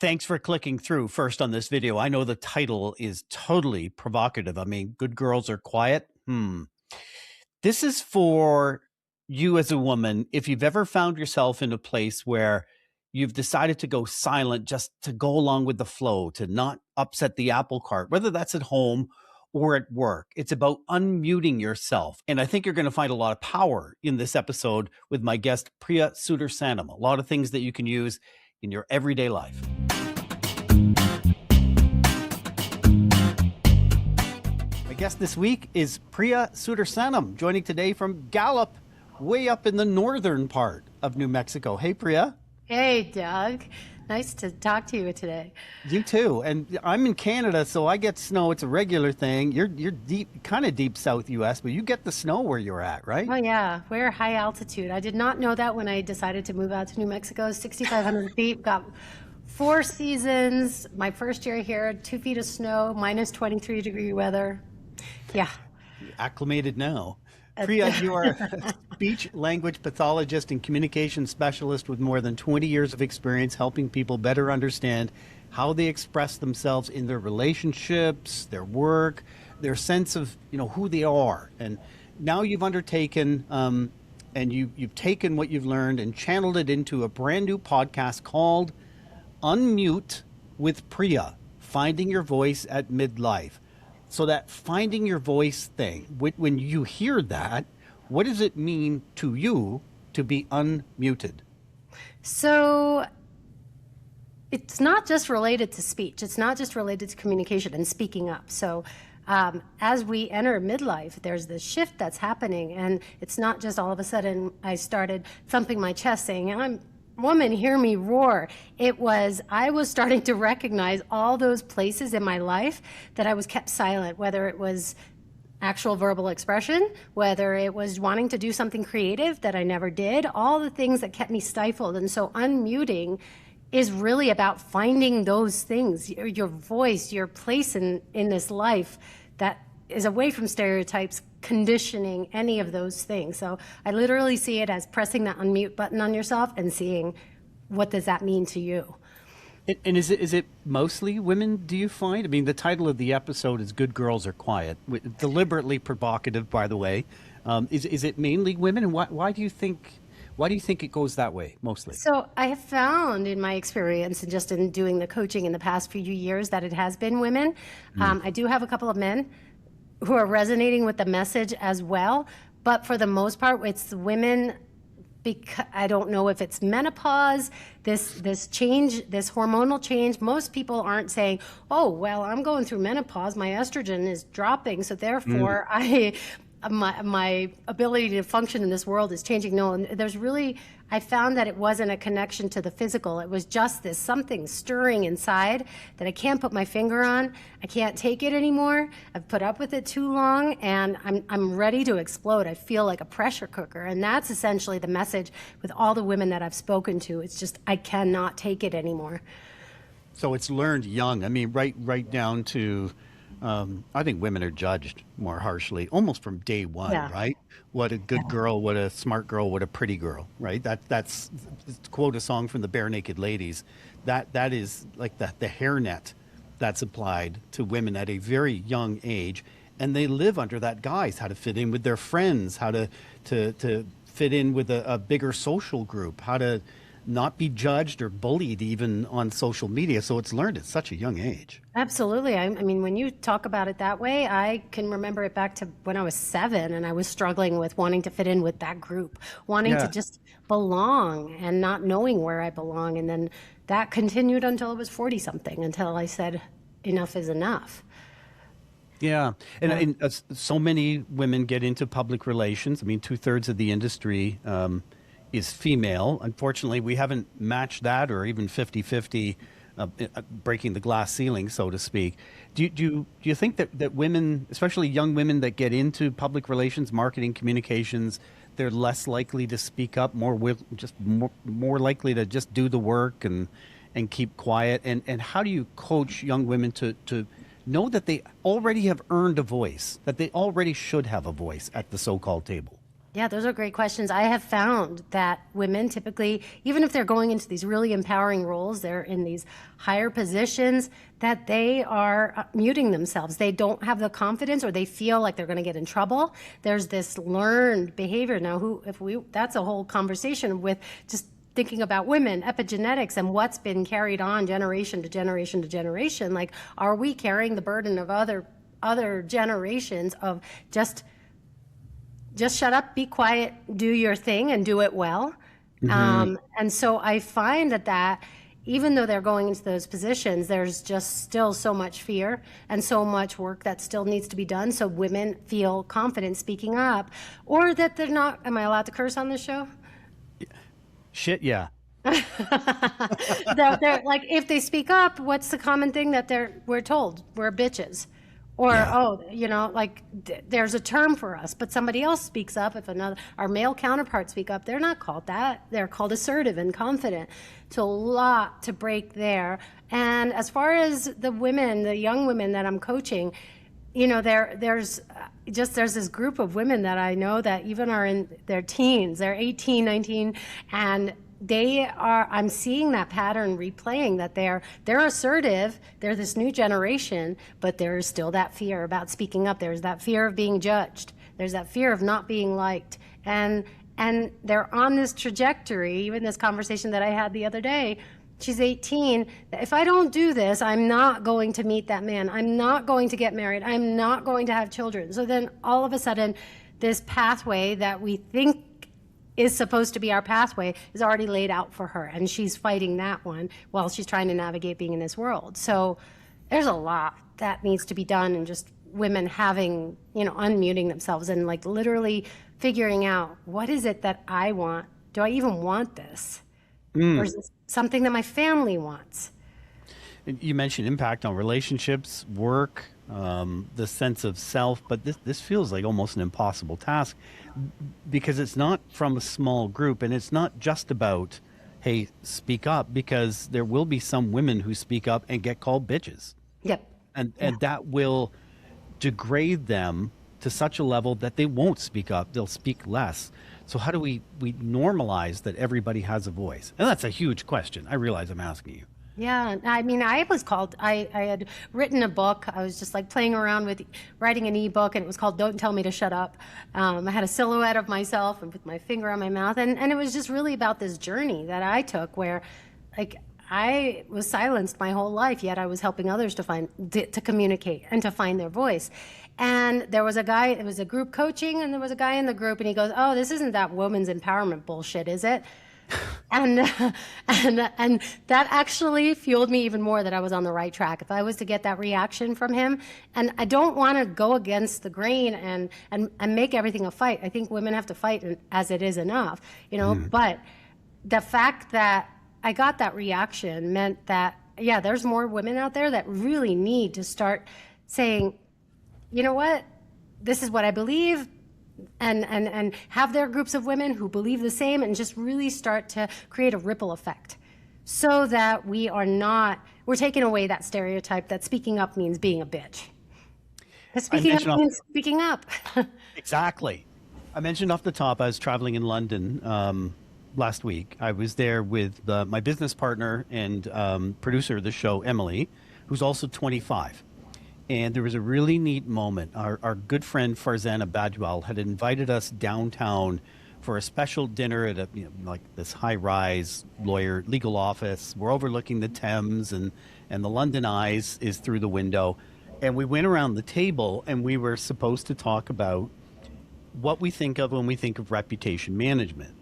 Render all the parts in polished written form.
Thanks for clicking through first on this video. I know the title is totally provocative. I mean, good girls are quiet. This is for you as a woman. If you've ever found yourself in a place where you've decided to go silent just to go along with the flow, to not upset the apple cart, whether that's at home or at work, it's about unmuting yourself. And I think you're going to find a lot of power in this episode with my guest, Priya Sudarsanam. A lot of things that you can use in your everyday life. My guest this week is Priya Sudarsanam, joining today from Gallup, way up in the northern part of New Mexico. Hey, Priya. Hey, Doug. Nice to talk to you today. You too. And I'm in Canada, so I get snow. It's a regular thing. You're deep, kind of deep south U.S., but you get the snow where you're at, right? Oh, yeah. We're high altitude. I did not know that when I decided to move out to New Mexico. 6,500 feet. Got 4 seasons. My first year here, 2 feet of snow, minus 23-degree weather. Yeah. Acclimated now. Priya, you are a speech language pathologist and communication specialist with more than 20 years of experience helping people better understand how they express themselves in their relationships, their work, their sense of, who they are. And now you've undertaken and you've taken what you've learned and channeled it into a brand new podcast called Unmute with Priya, Finding Your Voice at Midlife. So that finding your voice thing, when you hear that, what does it mean to you to be unmuted? So it's not just related to speech. It's not just related to communication and speaking up. So as we enter midlife, there's this shift that's happening. And it's not just all of a sudden I started thumping my chest saying, woman, hear me roar. I was starting to recognize all those places in my life that I was kept silent, whether it was actual verbal expression, whether it was wanting to do something creative that I never did, all the things that kept me stifled. And so unmuting is really about finding those things, your voice, your place in this life that is away from stereotypes, conditioning, any of those things. So I literally see it as pressing that unmute button on yourself and seeing what does that mean to you. And is it mostly women, do you find? I mean, the title of the episode is Good Girls Are Quiet, deliberately provocative, by the way. Is it mainly women? And why do you think it goes that way mostly? So I have found in my experience and just in doing the coaching in the past few years that it has been women. I do have a couple of men who are resonating with the message as well. But for the most part, it's women, because I don't know if it's menopause, this change, this hormonal change. Most people aren't saying, oh, well, I'm going through menopause. My estrogen is dropping. So therefore, my ability to function in this world is changing. No, and I found that it wasn't a connection to the physical. It was just this something stirring inside that I can't put my finger on. I can't take it anymore. I've put up with it too long, and I'm ready to explode. I feel like a pressure cooker, and that's essentially the message with all the women that I've spoken to. It's just I cannot take it anymore. So it's learned young. I mean, right down to. I think women are judged more harshly, almost from day one, right? What a good girl, what a smart girl, what a pretty girl, right? That's to quote a song from the Bare Naked Ladies. That is like the hairnet that's applied to women at a very young age, and they live under that guise: how to fit in with their friends, how to fit in with a bigger social group, how to not be judged or bullied even on social media. So it's learned at such a young age. Absolutely. I mean, when you talk about it that way, I can remember it back to when I was 7 and I was struggling with wanting to fit in with that group, wanting to just belong and not knowing where I belong. And then that continued until I was 40 something, until I said, enough is enough. Yeah. And so many women get into public relations. I mean, 2/3 of the industry is female. Unfortunately, we haven't matched that or even 50-50 breaking the glass ceiling, so to speak. Do you think that women, especially young women that get into public relations, marketing, communications, they're less likely to speak up, more likely to just do the work and keep quiet? And how do you coach young women to know that they already have earned a voice, that they already should have a voice at the so-called table? Yeah, those are great questions. I have found that women typically, even if they're going into these really empowering roles, they're in these higher positions, that they are muting themselves. They don't have the confidence, or they feel like they're going to get in trouble. There's this learned behavior. Now, that's a whole conversation with just thinking about women, epigenetics, and what's been carried on generation to generation to generation. Like, are we carrying the burden of other generations of just shut up, be quiet, do your thing, and do it well? And so I find that even though they're going into those positions, there's just still so much fear and so much work that still needs to be done, so women feel confident speaking up, or that they're not. Am I allowed to curse on this show? Shit, yeah. They're like, if they speak up, what's the common thing that we're told? We're bitches. Or, like there's a term for us, but somebody else speaks up. If our male counterparts speak up, they're not called that. They're called assertive and confident. So a lot to break there. And as far as the young women that I'm coaching, there's this group of women that I know that even are in their teens. They're 18, 19, and I'm seeing that pattern replaying, that they're assertive, they're this new generation, but there's still that fear about speaking up. There's that fear of being judged. There's that fear of not being liked. And they're on this trajectory. Even this conversation that I had the other day, she's 18. If I don't do this, I'm not going to meet that man. I'm not going to get married. I'm not going to have children. So then all of a sudden, this pathway that we think is supposed to be our pathway is already laid out for her, and she's fighting that one while she's trying to navigate being in this world. So there's a lot that needs to be done, and just women having, unmuting themselves and like literally figuring out, what is it that I want? Do I even want this? Or is this something that my family wants? You mentioned impact on relationships, work, the sense of self, but this feels like almost an impossible task, because it's not from a small group, and it's not just about, hey, speak up, because there will be some women who speak up and get called bitches. Yep. And that will degrade them to such a level that they won't speak up, they'll speak less. So how do we normalize that everybody has a voice? And that's a huge question. I realize I'm asking you. Yeah, I mean, I had written a book. I was just like playing around with writing an ebook, and it was called Don't Tell Me to Shut Up. I had a silhouette of myself and with my finger on my mouth. And it was just really about this journey that I took, where like I was silenced my whole life, yet I was helping others to communicate and to find their voice. And there was a guy, it was a group coaching, and there was a guy in the group, and he goes, "Oh, this isn't that women's empowerment bullshit, is it?" And that actually fueled me even more that I was on the right track. If I was to get that reaction from him, and I don't want to go against the grain and make everything a fight. I think women have to fight as it is enough, But the fact that I got that reaction meant that, yeah, there's more women out there that really need to start saying, you know what, this is what I believe. And have their groups of women who believe the same, and just really start to create a ripple effect, so that we're taking away that stereotype that speaking up means being a bitch. Because speaking up means speaking up. Exactly. I mentioned off the top, I was traveling in London last week. I was there with my business partner and producer of the show, Emily, who's also 25. And there was a really neat moment. Our good friend Farzana Bajwal had invited us downtown for a special dinner at like this high-rise legal office. We're overlooking the Thames, and the London Eye is through the window. And we went around the table, and we were supposed to talk about what we think of when we think of reputation management.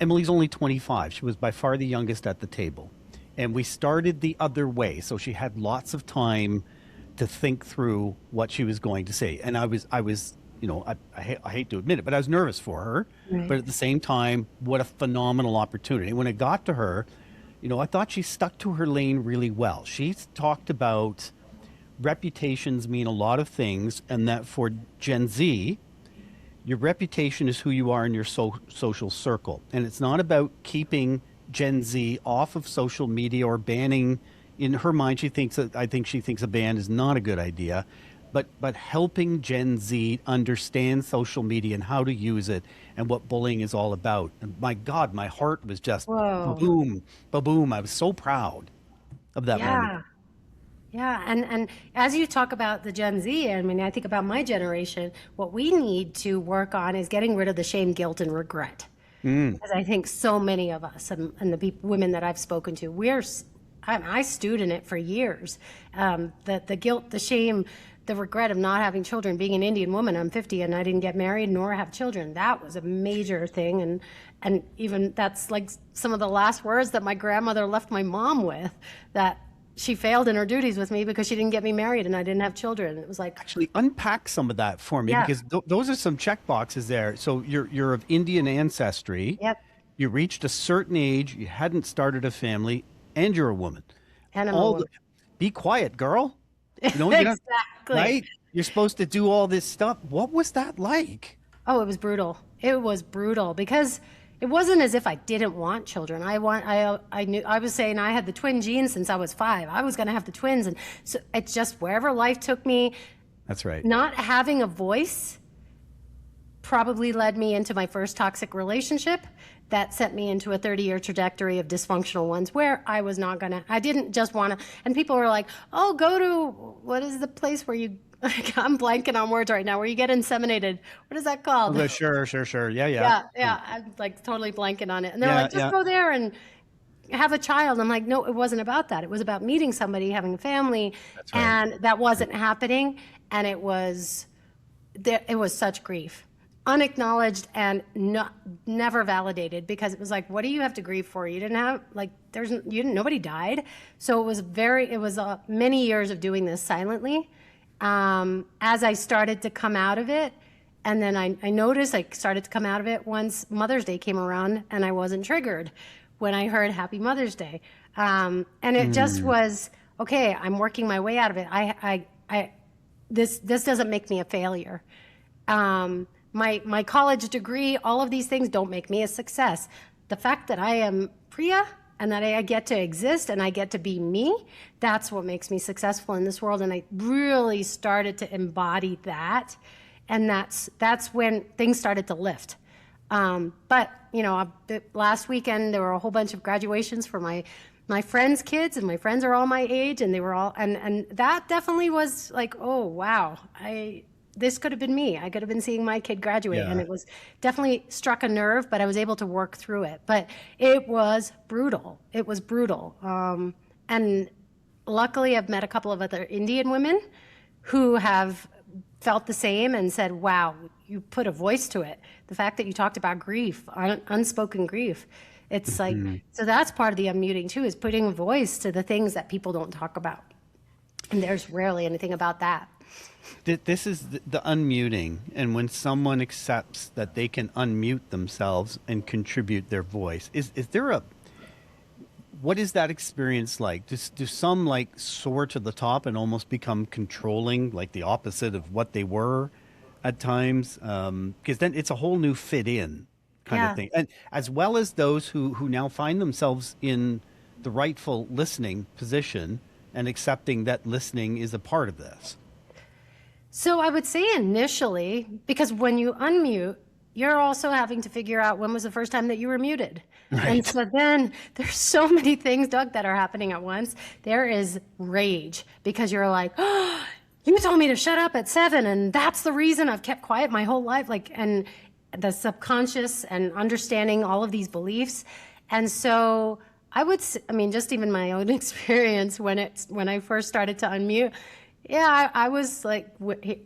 Emily's only 25. She was by far the youngest at the table. And we started the other way, so she had lots of time to think through what she was going to say. And I was, I hate to admit it, but I was nervous for her. Right. But at the same time, what a phenomenal opportunity. When it got to her, I thought she stuck to her lane really well. She talked about reputations mean a lot of things, and that for Gen Z, your reputation is who you are in your social circle. And it's not about keeping Gen Z off of social media or banning. In her mind, I think she thinks a ban is not a good idea. but helping Gen Z understand social media and how to use it and what bullying is all about. And my God, my heart was just Whoa. boom, boom. I was so proud of that moment. Yeah. Yeah, and as you talk about the Gen Z, I mean, I think about my generation, what we need to work on is getting rid of the shame, guilt, and regret. Because I think so many of us and the women that I've spoken to, I stewed in it for years. The guilt, the shame, the regret of not having children. Being an Indian woman, I'm 50 and I didn't get married nor have children. That was a major thing, and even that's like some of the last words that my grandmother left my mom with, that she failed in her duties with me because she didn't get me married and I didn't have children. It was like, Actually, unpack some of that for me yeah, because those are some check boxes there. So you're of Indian ancestry. yep, You reached a certain age. You hadn't started a family, and you're a woman. and I'm a All woman. be quiet, girl. You don't, Exactly. right? You're supposed to do all this stuff. What was that like? Oh, it was brutal. It was brutal because it wasn't as if I didn't want children. I knew, I was saying I had the twin genes since I was 5. I was going to have the twins. And so it's just wherever life took me, That's right. not having a voice probably led me into my first toxic relationship that sent me into a 30-year trajectory of dysfunctional ones where I was not gonna, I didn't just wanna, and people were like, oh, go to, what is the place where you, I'm blanking on words right now, where you get inseminated. What is that called? Okay, sure. Yeah. Yeah, I'm like totally blanking on it. And they're Yeah, like, just yeah. go there and have a child. I'm like, no, it wasn't about that. It was about meeting somebody, having a family, That's right. and that wasn't happening. And it was such grief, unacknowledged and never validated, because it was like, what do you have to grieve for? You didn't have, like, nobody died. So it was many years of doing this silently. As I started to come out of it, and then I noticed I started to come out of it once Mother's Day came around, and I wasn't triggered when I heard Happy Mother's Day. And it just was, okay, I'm working my way out of it. This doesn't make me a failure. My college degree, all of these things don't make me a success. The fact that I am Priya and that I get to exist and I get to be me, that's what makes me successful in this world. And I really started to embody that. And that's when things started to lift. But, last weekend, there were a whole bunch of graduations for my friends' kids, and my friends are all my age, and they were all, and that definitely was like, oh, wow, this could have been me. I could have been seeing my kid graduate. Yeah. And it was definitely struck a nerve, but I was able to work through it. But it was brutal. It was brutal. And luckily, I've met a couple of other Indian women who have felt the same and said, wow, you put a voice to it. The fact that you talked about grief, unspoken grief. It's like, so that's part of the unmuting too, is putting a voice to the things that people don't talk about. And there's rarely anything about that. This is the unmuting, and when someone accepts that they can unmute themselves and contribute their voice, is there what is that experience like? Do some like soar to the top and almost become controlling, like the opposite of what they were at times? Because then it's a whole new fit in kind of thing, and as well as those who now find themselves in the rightful listening position and accepting that listening is a part of this. So I would say initially, because when you unmute, you're also having to figure out when was the first time that you were muted. Right. And so then there's so many things, Doug, that are happening at once. There is rage because you're like, oh, you told me to shut up at 7, and that's the reason I've kept quiet my whole life. Like, and the subconscious and understanding all of these beliefs. And so just even my own experience when I first started to unmute, I was like,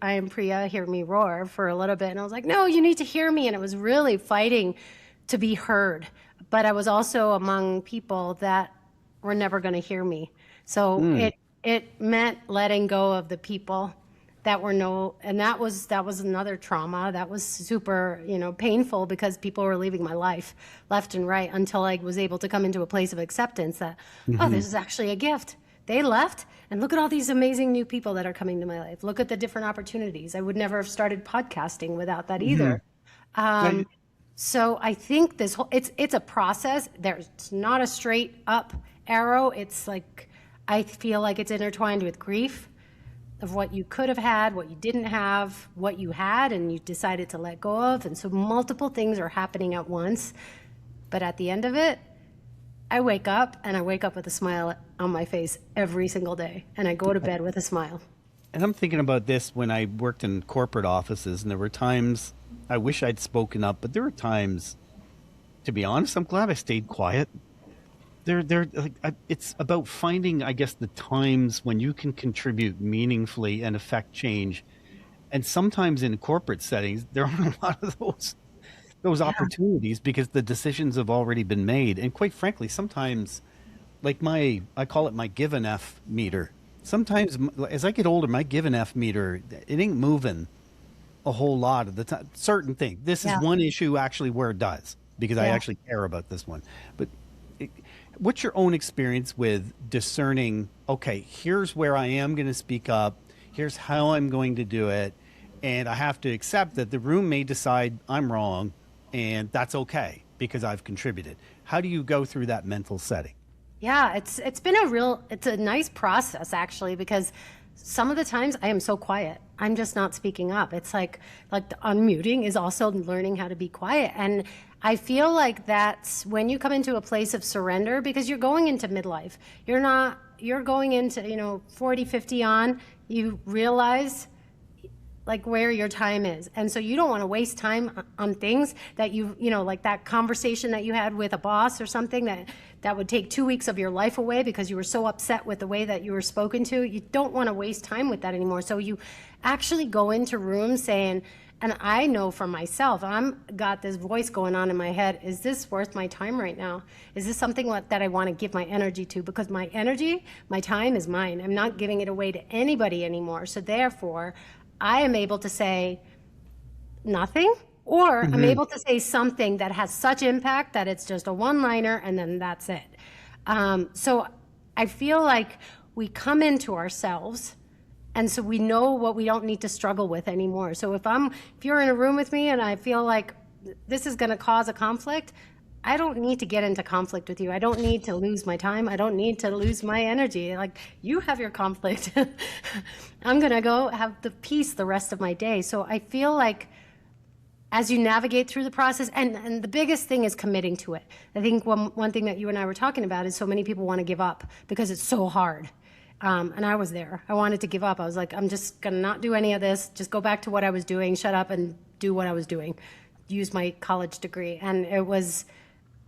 I am Priya, hear me roar for a little bit. And I was like, no, you need to hear me. And it was really fighting to be heard. But I was also among people that were never going to hear me. So it meant letting go of the people that were and that was another trauma. That was super, painful, because people were leaving my life left and right until I was able to come into a place of acceptance that, oh, this is actually a gift. They left, and look at all these amazing new people that are coming to my life. Look at the different opportunities. I would never have started podcasting without that either. So I think it's a process. There's not a straight up arrow. It's like, I feel like it's intertwined with grief, of what you could have had, what you didn't have, what you had, and you decided to let go of. And so multiple things are happening at once. But at the end of it, I wake up and I wake up with a smile on my face every single day. And I go to bed with a smile. And I'm thinking about this when I worked in corporate offices, and there were times I wish I'd spoken up, but there were times, to be honest, I'm glad I stayed quiet. It's about finding, I guess, the times when you can contribute meaningfully and affect change. And sometimes in corporate settings, there aren't a lot of those opportunities because the decisions have already been made. And quite frankly, sometimes, like I call it my give an F meter. Sometimes as I get older, my give an F meter, it ain't moving a whole lot of the time. Certain thing. This is one issue actually where it does, because I actually care about this one. But what's your own experience with discerning, okay, here's where I am going to speak up, here's how I'm going to do it, and I have to accept that the room may decide I'm wrong, and that's okay because I've contributed. How do you go through that mental setting? Yeah, it's been it's a nice process actually, because some of the times I am so quiet. I'm just not speaking up. It's like the unmuting is also learning how to be quiet. And I feel like that's when you come into a place of surrender, because you're going into midlife. You're going into, 40, 50 on, you realize like where your time is. And so you don't want to waste time on things that like that conversation that you had with a boss or something that would take 2 weeks of your life away because you were so upset with the way that you were spoken to. You don't want to waste time with that anymore. So you actually go into rooms saying, and I know for myself, I'm got this voice going on in my head, is this worth my time right now? Is this something that I want to give my energy to? Because my energy, my time is mine. I'm not giving it away to anybody anymore. So therefore, I am able to say nothing, or I'm able to say something that has such impact that it's just a one-liner and then that's it. So I feel like we come into ourselves, and so we know what we don't need to struggle with anymore. So if you're in a room with me and I feel like this is going to cause a conflict, I don't need to get into conflict with you. I don't need to lose my time. I don't need to lose my energy. Like, you have your conflict. I'm going to go have the peace the rest of my day. So I feel like as you navigate through the process, and the biggest thing is committing to it. I think one thing that you and I were talking about is so many people want to give up because it's so hard. And I was there. I wanted to give up. I was like, I'm just going to not do any of this. Just go back to what I was doing, shut up and do what I was doing. Use my college degree. And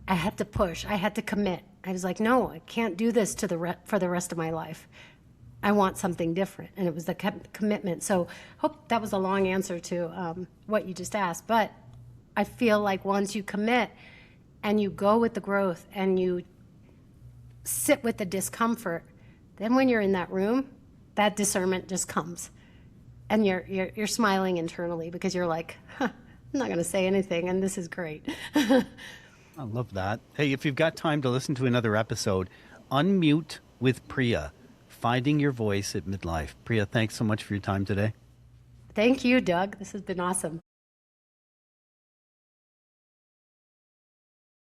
I had to push. I had to commit. I was like, no, I can't do this for the rest of my life. I want something different. And it was the commitment. So hope that was a long answer to what you just asked. But I feel like once you commit and you go with the growth and you sit with the discomfort, then when you're in that room, that discernment just comes. And you're smiling internally because you're like, I'm not going to say anything, and this is great. I love that. Hey, if you've got time to listen to another episode, Unmute with Priya, Finding Your Voice at Midlife. Priya, thanks so much for your time today. Thank you, Doug. This has been awesome.